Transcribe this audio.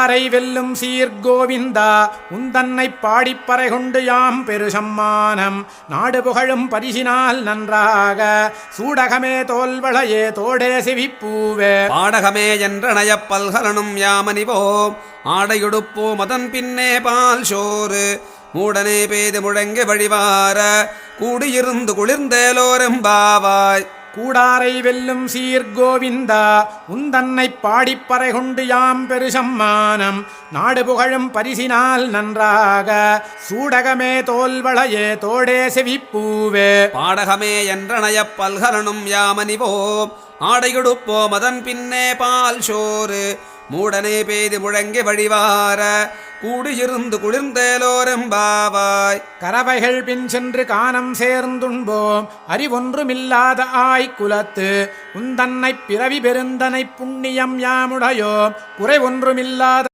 கூடாரை வெல்லும் சீர்கோவிந்தா உந்தன்னை பாடிப்பறை கொண்டு யாம் பெருசம்மானம் நாடு புகழும் பரிசினால் நன்றாக சூடகமே தோல்வளையே தோடே செவிப்பூவே பாடகமே என்றனைய பல்கலனும் யாமணிவோம் ஆடையுடுப்போம் அதன் பின்னே பால் சோறு மூடனே பேது முழங்க வழிவார கூடியிருந்து குளிர்ந்தேலோரெம்பாவாய் கூடாரை வெல்லும் சீர்கோவிந்தா உந்தன்னை பாடிப்பறை கொண்டு யாம் பெருசம்மானம் நாடு புகழும் பரிசினால் நன்றாக சூடகமே தோல்வளையே தோடே செவிப்பூவே பாடகமே என்றனைய பல்கலனும் யாமணிவோம் ஆடையுடுப்போம் அதன் பின்னே பால் சோறு மூடனே பேது முழங்கி வழிவார கூடியிருந்து குளிர்ந்தேலோரெம்பாவாய் கரவைகள் பின் சென்று கானம் சேர்ந்துண்போம் அறிவொன்றுமில்லாத ஆய்குலத்து உந்தன்னை பிறவி பெருந்தனை புண்ணியம் யாமுடையோம் குறை ஒன்றுமில்லாத